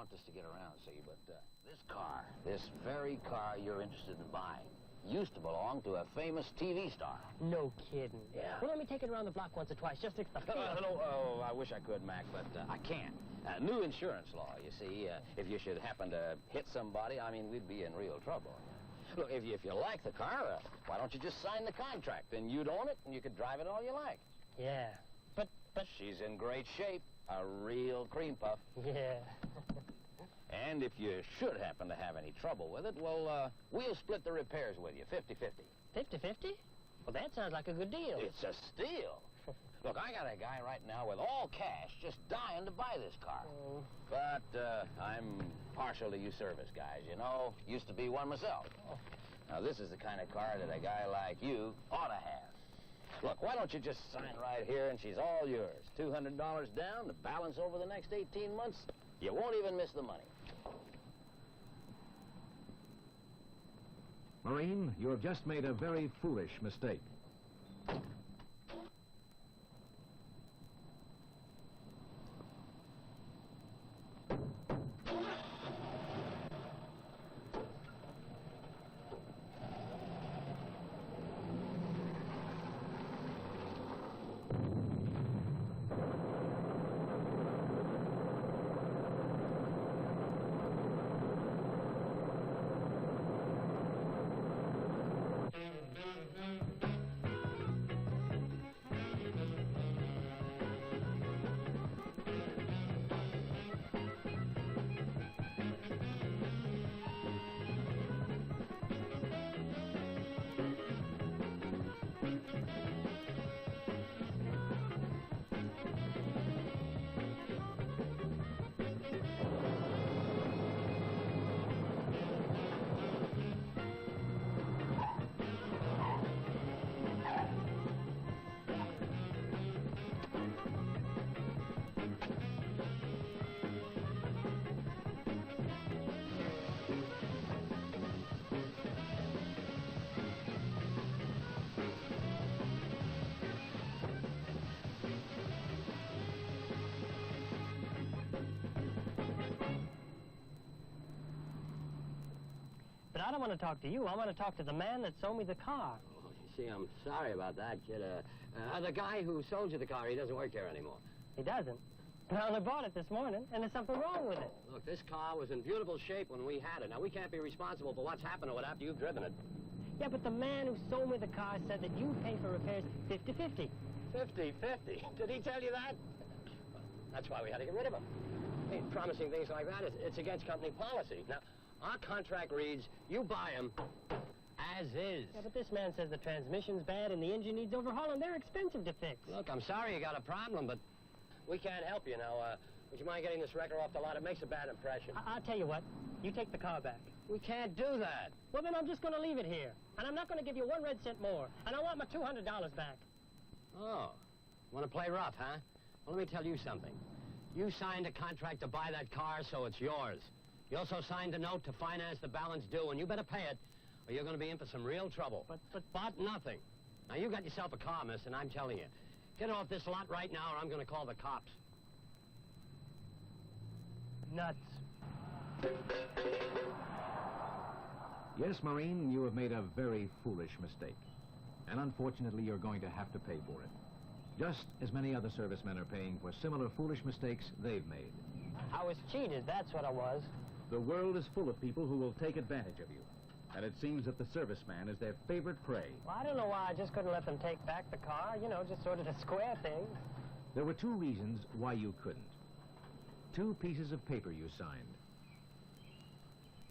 want this to get around, see, but this car, this very car you're interested in buying, used to belong to a famous TV star. No kidding. Yeah. Well, let me take it around the block once or twice, just to... Oh, I wish I could, Mac, but I can't. New insurance law, you see. If you should happen to hit somebody, I mean, we'd be in real trouble. Look, if you like the car, why don't you just sign the contract? Then you'd own it, and you could drive it all you like. Yeah, but... She's in great shape. A real cream puff. Yeah. And if you should happen to have any trouble with it, well, we'll split the repairs with you, 50-50. 50-50? Well, that sounds like a good deal. It's a steal. Look, I got a guy right now with all cash just dying to buy this car. Oh. But I'm partial to you service guys, you know. Used to be one myself. Oh. Now, this is the kind of car that a guy like you ought to have. Look, why don't you just sign right here and she's all yours. $200 down, the balance over the next 18 months. You won't even miss the money. Marine, you have just made a very foolish mistake. But I don't want to talk to you. I want to talk to the man that sold me the car. Oh, you see, I'm sorry about that, kid. The guy who sold you the car, he doesn't work here anymore. He doesn't? I only bought it this morning, and there's something wrong with it. Look, this car was in beautiful shape when we had it. Now, we can't be responsible for what's happened to it after you've driven it. Yeah, but the man who sold me the car said that you pay for repairs 50-50. 50-50? Did he tell you that? That's why we had to get rid of him. I mean, promising things like that, it's against company policy. Now, our contract reads, you buy them as is. Yeah, but this man says the transmission's bad and the engine needs overhauling. They're expensive to fix. Look, I'm sorry you got a problem, but we can't help you now. Would you mind getting this wrecker off the lot? It makes a bad impression. I'll tell you what. You take the car back. We can't do that. Well, then I'm just going to leave it here. And I'm not going to give you 1 red cent more. And I want my $200 back. Oh, want to play rough, huh? Well, let me tell you something. You signed a contract to buy that car, so it's yours. You also signed a note to finance the balance due, and you better pay it, or you're going to be in for some real trouble. But nothing. Now, you got yourself a car, miss, and I'm telling you, get off this lot right now, or I'm going to call the cops. Nuts. Yes, Marine, you have made a very foolish mistake. And unfortunately, you're going to have to pay for it. Just as many other servicemen are paying for similar foolish mistakes they've made. I was cheated, that's what I was. The world is full of people who will take advantage of you. And it seems that the serviceman is their favorite prey. Well, I don't know why I just couldn't let them take back the car. You know, just sort of a square thing. There were 2 reasons why you couldn't. 2 pieces of paper you signed.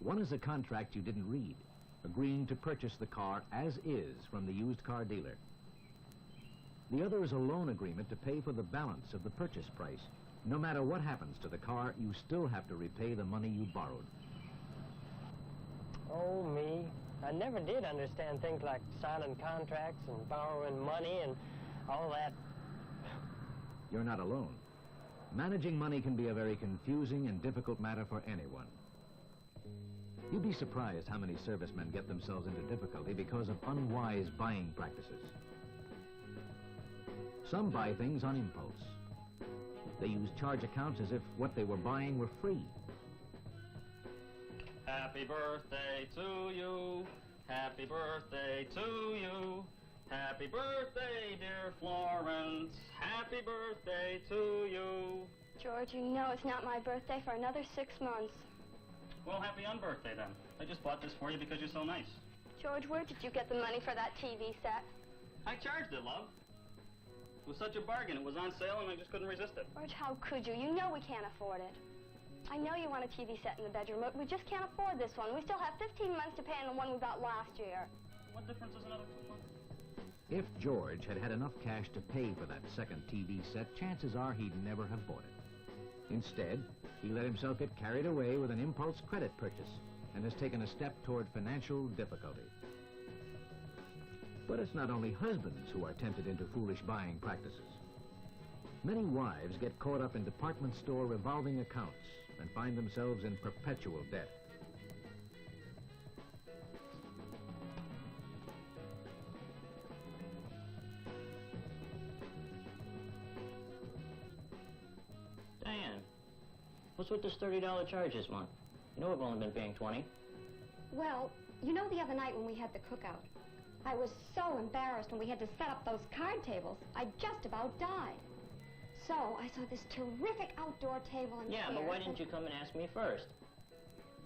One is a contract you didn't read, agreeing to purchase the car as is from the used car dealer. The other is a loan agreement to pay for the balance of the purchase price. No matter what happens to the car, you still have to repay the money you borrowed. Oh, me. I never did understand things like signing contracts and borrowing money and all that. You're not alone. Managing money can be a very confusing and difficult matter for anyone. You'd be surprised how many servicemen get themselves into difficulty because of unwise buying practices. Some buy things on impulse. They use charge accounts as if what they were buying were free. Happy birthday to you. Happy birthday to you. Happy birthday, dear Florence. Happy birthday to you. George, you know it's not my birthday for another 6 months. Well, happy unbirthday then. I just bought this for you because you're so nice. George, where did you get the money for that TV set? I charged it, love. It was such a bargain. It was on sale and I just couldn't resist it. George, how could you? You know we can't afford it. I know you want a TV set in the bedroom, but we just can't afford this one. We still have 15 months to pay on the one we bought last year. What difference is another 2 months? If George had had enough cash to pay for that second TV set, chances are he'd never have bought it. Instead, he let himself get carried away with an impulse credit purchase and has taken a step toward financial difficulty. But it's not only husbands who are tempted into foolish buying practices. Many wives get caught up in department store revolving accounts and find themselves in perpetual debt. Diane, what's with this $30 charge this month? You know we've only been paying 20. Well, you know the other night when we had the cookout, I was so embarrassed when we had to set up those card tables. I just about died. So I saw this terrific outdoor table and Yeah, chairs. but why didn't you come and ask me first?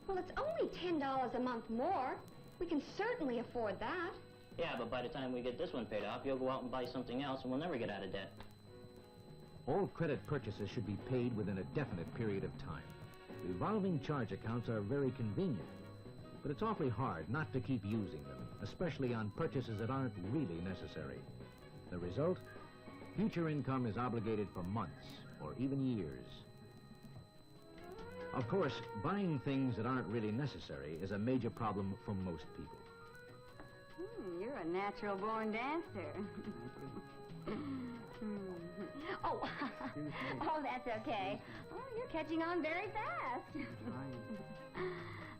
Well, it's only $10 a month more. We can certainly afford that. Yeah, but by the time we get this one paid off, you'll go out and buy something else and we'll never get out of debt. All credit purchases should be paid within a definite period of time. Revolving charge accounts are very convenient, but it's awfully hard not to keep using them, especially on purchases that aren't really necessary. The result? Future income is obligated for months or even years. Of course, buying things that aren't really necessary is a major problem for most people. You're a natural-born dancer. Oh, oh, that's okay. Oh, you're catching on very fast.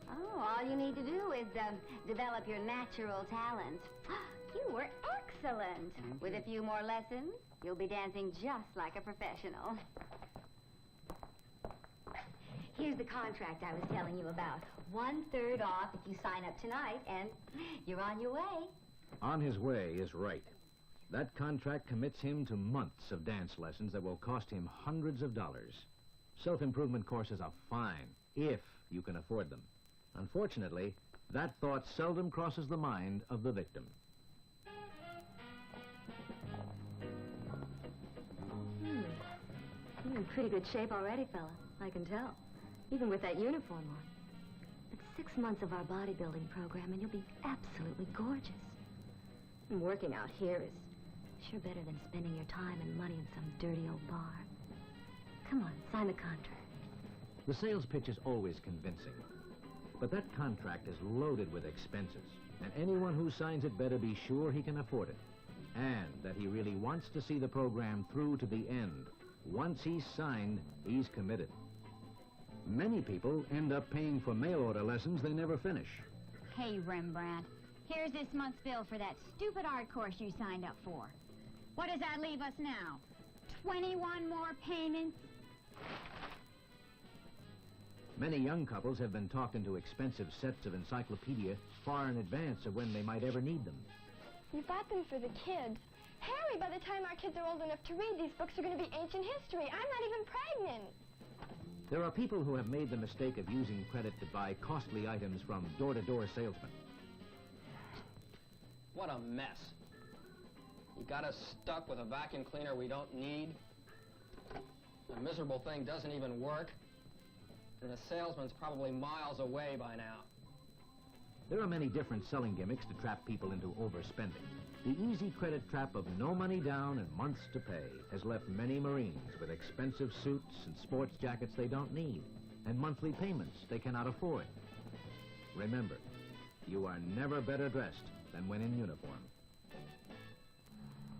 Oh, all you need to do is develop your natural talent. You were excellent. With a few more lessons, you'll be dancing just like a professional. Here's the contract I was telling you about. 1/3 off if you sign up tonight, and you're on your way. On his way is right. That contract commits him to months of dance lessons that will cost him hundreds of dollars. Self-improvement courses are fine, if you can afford them. Unfortunately, that thought seldom crosses the mind of the victim. You're in pretty good shape already, fella. I can tell. Even with that uniform on. But 6 months of our bodybuilding program and you'll be absolutely gorgeous. And working out here is sure better than spending your time and money in some dirty old bar. Come on, sign the contract. The sales pitch is always convincing, but that contract is loaded with expenses, and anyone who signs it better be sure he can afford it, and that he really wants to see the program through to the end. Once he's signed, he's committed. Many people end up paying for mail-order lessons they never finish. Hey, Rembrandt, here's this month's bill for that stupid art course you signed up for. What does that leave us now? 21 more payments? Many young couples have been talked into expensive sets of encyclopedia far in advance of when they might ever need them. You bought them for the kids. Harry, by the time our kids are old enough to read, these books are going to be ancient history. I'm not even pregnant. There are people who have made the mistake of using credit to buy costly items from door-to-door salesmen. What a mess. You got us stuck with a vacuum cleaner we don't need. The miserable thing doesn't even work. And the salesman's probably miles away by now. There are many different selling gimmicks to trap people into overspending. The easy credit trap of no money down and months to pay has left many Marines with expensive suits and sports jackets they don't need, and monthly payments they cannot afford. Remember, you are never better dressed than when in uniform.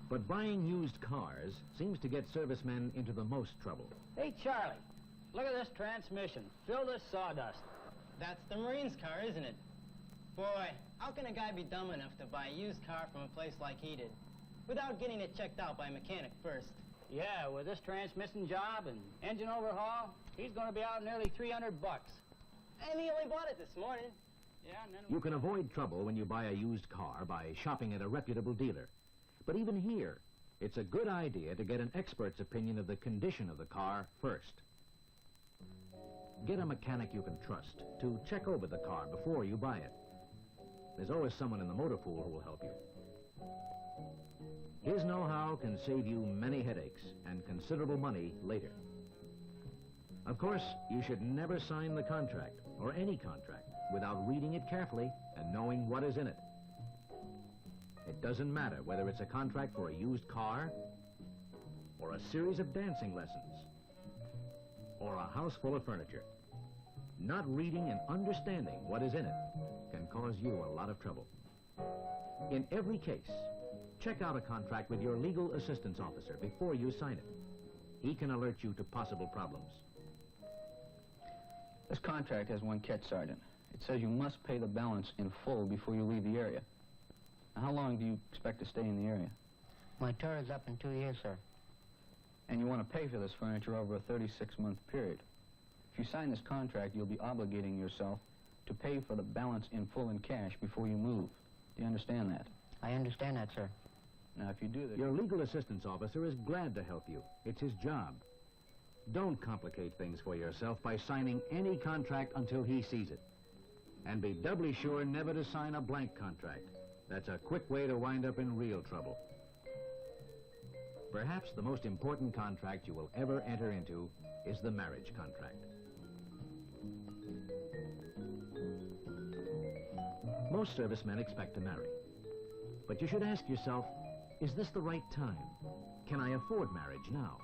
But buying used cars seems to get servicemen into the most trouble. Hey, Charlie, look at this transmission. Filled with sawdust. That's the Marine's car, isn't it? Boy, how can a guy be dumb enough to buy a used car from a place like he did without getting it checked out by a mechanic first? Yeah, with this transmission job and engine overhaul, he's going to be out nearly $300. And he only bought it this morning. Yeah, and then... You can avoid trouble when you buy a used car by shopping at a reputable dealer. But even here, it's a good idea to get an expert's opinion of the condition of the car first. Get a mechanic you can trust to check over the car before you buy it. There's always someone in the motor pool who will help you. His know-how can save you many headaches and considerable money later. Of course, you should never sign the contract, or any contract, without reading it carefully and knowing what is in it. It doesn't matter whether it's a contract for a used car, or a series of dancing lessons, or a house full of furniture. Not reading and understanding what is in it can cause you a lot of trouble. In every case, check out a contract with your legal assistance officer before you sign it. He can alert you to possible problems. This contract has one catch, Sergeant. It says you must pay the balance in full before you leave the area. Now, how long do you expect to stay in the area? My tour is up in 2 years, sir. And you want to pay for this furniture over a 36-month period. If you sign this contract, you'll be obligating yourself to pay for the balance in full in cash before you move. Do you understand that? I understand that, sir. Now, if you do this... Your legal assistance officer is glad to help you. It's his job. Don't complicate things for yourself by signing any contract until he sees it. And be doubly sure never to sign a blank contract. That's a quick way to wind up in real trouble. Perhaps the most important contract you will ever enter into is the marriage contract. Most servicemen expect to marry. But you should ask yourself, is this the right time? Can I afford marriage now?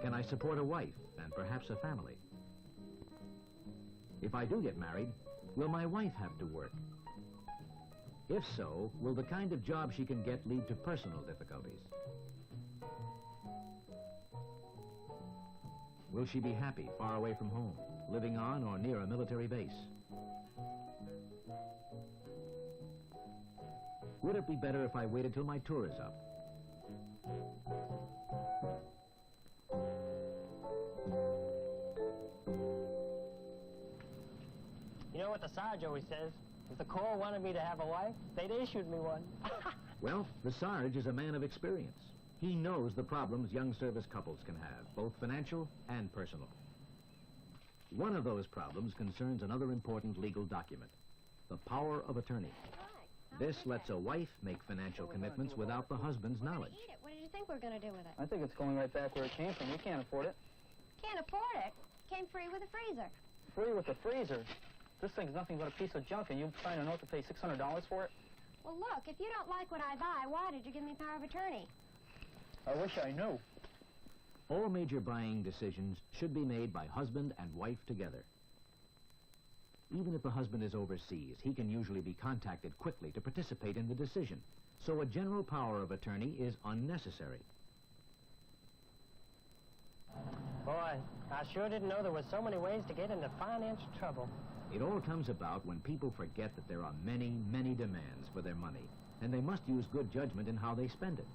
Can I support a wife and perhaps a family? If I do get married, will my wife have to work? If so, will the kind of job she can get lead to personal difficulties? Will she be happy far away from home, living on or near a military base? Would it be better if I waited till my tour is up? You know what the Sarge always says? If the Corps wanted me to have a wife, they'd issued me one. Well, the Sarge is a man of experience. He knows the problems young service couples can have, both financial and personal. One of those problems concerns another important legal document, the power of attorney. This lets a wife make financial commitments without the husband's knowledge. What did you think we were going to do with it? I think it's going right back where it came from. We can't afford it. Can't afford it. Came free with a freezer. Free with the freezer? This thing's nothing but a piece of junk, and you signed a note to pay $600 for it? Well, look, if you don't like what I buy, why did you give me power of attorney? I wish I knew. All major buying decisions should be made by husband and wife together. Even if the husband is overseas, he can usually be contacted quickly to participate in the decision. So a general power of attorney is unnecessary. Boy, I sure didn't know there were so many ways to get into financial trouble. It all comes about when people forget that there are many, many demands for their money, and they must use good judgment in how they spend it.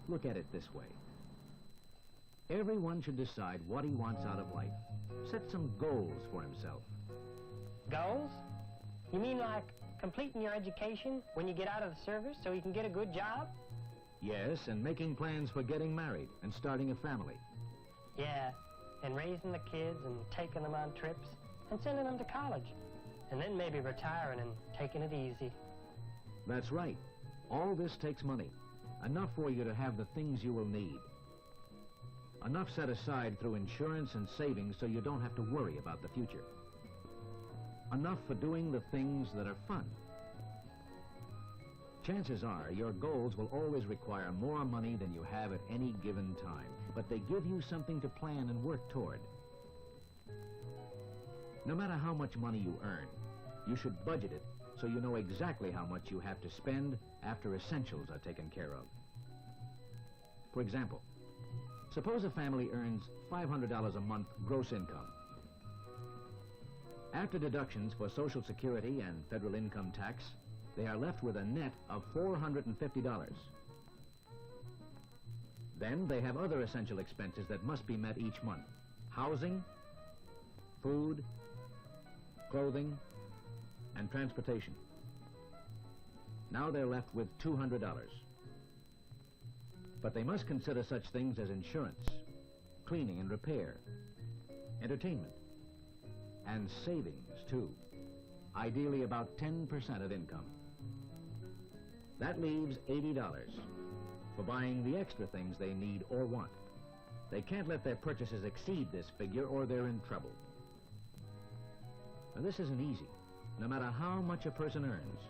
Look at it this way. Everyone should decide what he wants out of life. Set some goals for himself. Goals? You mean like completing your education when you get out of the service so you can get a good job? Yes, and making plans for getting married and starting a family. Yeah, and raising the kids and taking them on trips and sending them to college. And then maybe retiring and taking it easy. That's right. All this takes money. Enough for you to have the things you will need. Enough set aside through insurance and savings so you don't have to worry about the future. Enough for doing the things that are fun. Chances are your goals will always require more money than you have at any given time, but they give you something to plan and work toward. No matter how much money you earn, you should budget it so you know exactly how much you have to spend after essentials are taken care of. For example, suppose a family earns $500 a month gross income. After deductions for Social Security and federal income tax, they are left with a net of $450. Then they have other essential expenses that must be met each month. Housing, food, clothing, and transportation. Now they're left with $200. But they must consider such things as insurance, cleaning and repair, entertainment, and savings, too. Ideally about 10% of income. That leaves $80 for buying the extra things they need or want. They can't let their purchases exceed this figure or they're in trouble. Now, this isn't easy, no matter how much a person earns.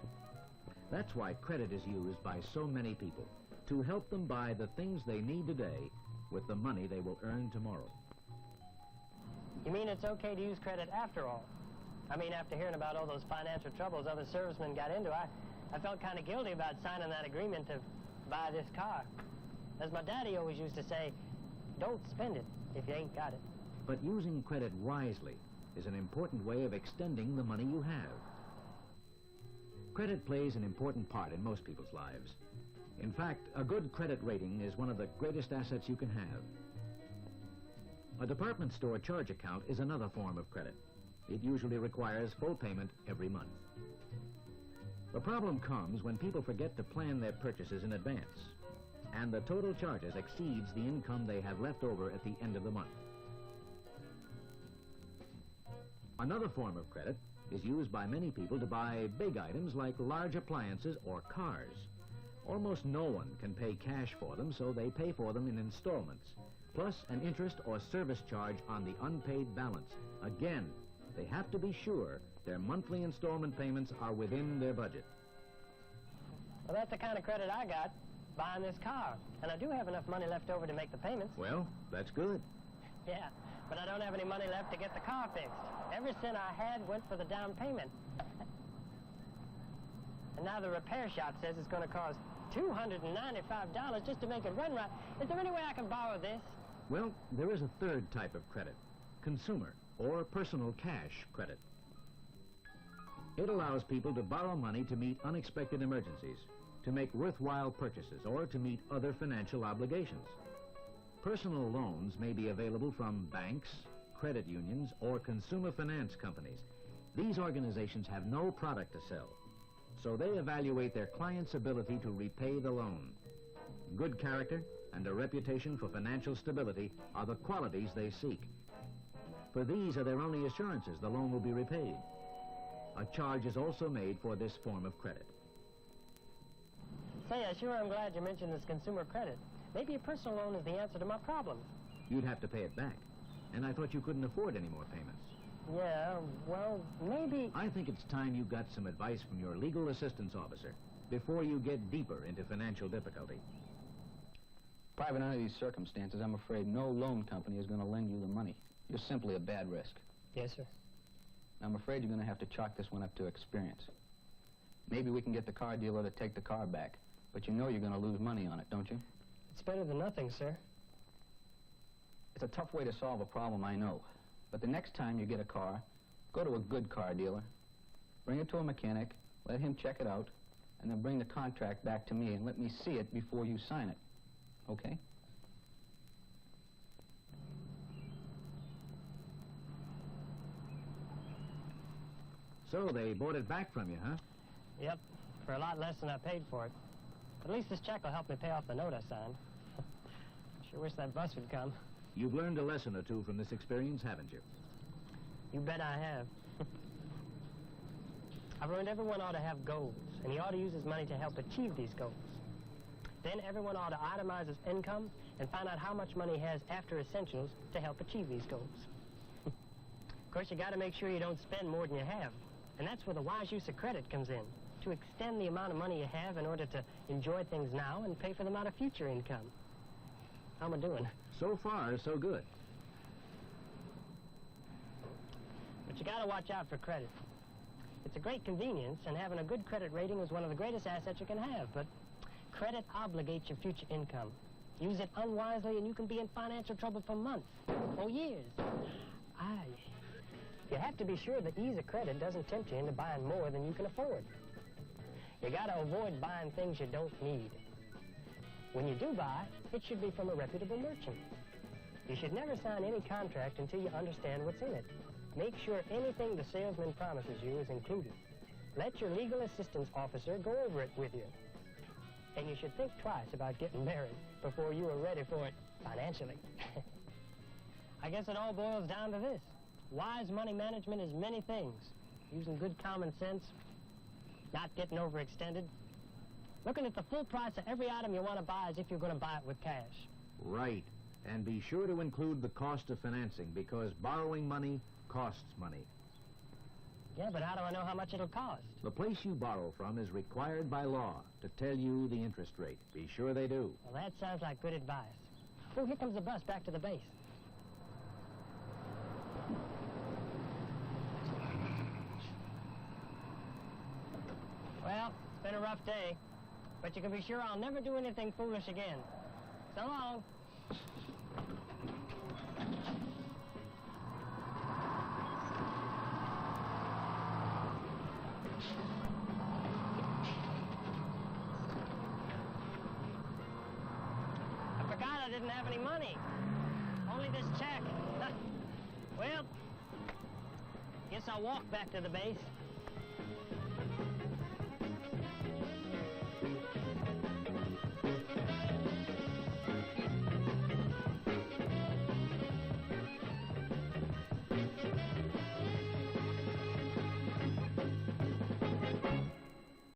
That's why credit is used by so many people, to help them buy the things they need today with the money they will earn tomorrow. You mean it's okay to use credit after all? I mean, after hearing about all those financial troubles other servicemen got into, I felt kind of guilty about signing that agreement to buy this car. As my daddy always used to say, don't spend it if you ain't got it. But using credit wisely is an important way of extending the money you have. Credit plays an important part in most people's lives. In fact, a good credit rating is one of the greatest assets you can have. A department store charge account is another form of credit. It usually requires full payment every month. The problem comes when people forget to plan their purchases in advance, and the total charges exceeds the income they have left over at the end of the month. Another form of credit is used by many people to buy big items like large appliances or cars. Almost no one can pay cash for them, so they pay for them in installments, plus an interest or service charge on the unpaid balance. Again, they have to be sure their monthly installment payments are within their budget. Well, that's the kind of credit I got, buying this car. And I do have enough money left over to make the payments. Well, that's good. Yeah, but I don't have any money left to get the car fixed. Every cent I had went for the down payment. And now the repair shop says it's going to cost $295 just to make it run right. Is there any way I can borrow this? Well, there is a third type of credit, consumer or personal cash credit. It allows people to borrow money to meet unexpected emergencies, to make worthwhile purchases, or to meet other financial obligations. Personal loans may be available from banks, credit unions, or consumer finance companies. These organizations have no product to sell, so they evaluate their client's ability to repay the loan. Good character and a reputation for financial stability are the qualities they seek. For these are their only assurances the loan will be repaid. A charge is also made for this form of credit. Say, I sure am glad you mentioned this consumer credit. Maybe a personal loan is the answer to my problem. You'd have to pay it back, and I thought you couldn't afford any more payments. Yeah, well, maybe... I think it's time you got some advice from your legal assistance officer before you get deeper into financial difficulty. Private, under these circumstances, I'm afraid no loan company is going to lend you the money. You're simply a bad risk. Yes, sir. I'm afraid you're going to have to chalk this one up to experience. Maybe we can get the car dealer to take the car back, but you know you're going to lose money on it, don't you? It's better than nothing, sir. It's a tough way to solve a problem, I know. But the next time you get a car, go to a good car dealer, bring it to a mechanic, let him check it out, and then bring the contract back to me and let me see it before you sign it. Okay? So they bought it back from you, huh? Yep, for a lot less than I paid for it. At least this check will help me pay off the note I signed. Sure wish that bus would come. You've learned a lesson or two from this experience, haven't you? You bet I have. I've learned everyone ought to have goals, and he ought to use his money to help achieve these goals. Then everyone ought to itemize his income and find out how much money he has after essentials to help achieve these goals. Of course, you got to make sure you don't spend more than you have. And that's where the wise use of credit comes in, to extend the amount of money you have in order to enjoy things now and pay for them out of future income. How am I doing? So far, so good. But you got to watch out for credit. It's a great convenience, and having a good credit rating is one of the greatest assets you can have, but credit obligates your future income. Use it unwisely, and you can be in financial trouble for months or years. You have to be sure that ease of credit doesn't tempt you into buying more than you can afford. You got to avoid buying things you don't need. When you do buy, it should be from a reputable merchant. You should never sign any contract until you understand what's in it. Make sure anything the salesman promises you is included. Let your legal assistance officer go over it with you. And you should think twice about getting married before you are ready for it financially. I guess it all boils down to this. Wise money management is many things. Using good common sense, not getting overextended, looking at the full price of every item you want to buy as if you're going to buy it with cash. Right. And be sure to include the cost of financing, because borrowing money costs money. Yeah, but how do I know how much it'll cost? The place you borrow from is required by law to tell you the interest rate. Be sure they do. Well, that sounds like good advice. Oh, here comes the bus back to the base. Well, it's been a rough day, but you can be sure I'll never do anything foolish again. So long. I forgot I didn't have any money. Only this check. Well, guess I'll walk back to the base.